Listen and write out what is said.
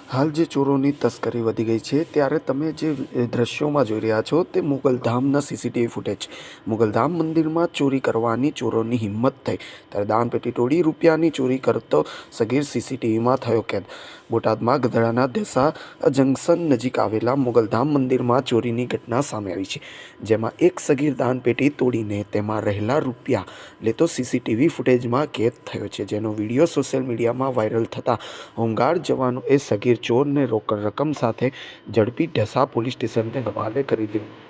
હાલ જે ચોરોની તસ્કરી વધી ગઈ છે ત્યારે તમે જે દ્રશ્યોમાં જોઈ રહ્યા છો તે મોગલધામના સીસીટીવી ફૂટેજ. મોગલધામ મંદિરમાં ચોરી કરવાની ચોરોની હિંમત થઈ ત્યારે દાનપેટી તોડી રૂપિયાની ચોરી કરતો સગીર સીસીટીવીમાં થયો કેદ. બોટાદમાં ગધેડાના દેસા જંકશન નજીક આવેલા મોગલધામ મંદિરમાં ચોરીની ઘટના સામે આવી છે, જેમાં એક સગીર દાનપેટી તોડીને તેમાં રહેલા રૂપિયા લેતો સીસીટીવી ફૂટેજમાં કેદ થયો છે, જેનો વિડીયો સોશિયલ મીડિયામાં વાયરલ થતાં હોમગાર્ડ જવાનોએ સગીર ચોરને રોકડ રકમ સાથે ઝડપી ઢસા પોલીસ સ્ટેશનને હવાલે કરી દીધો.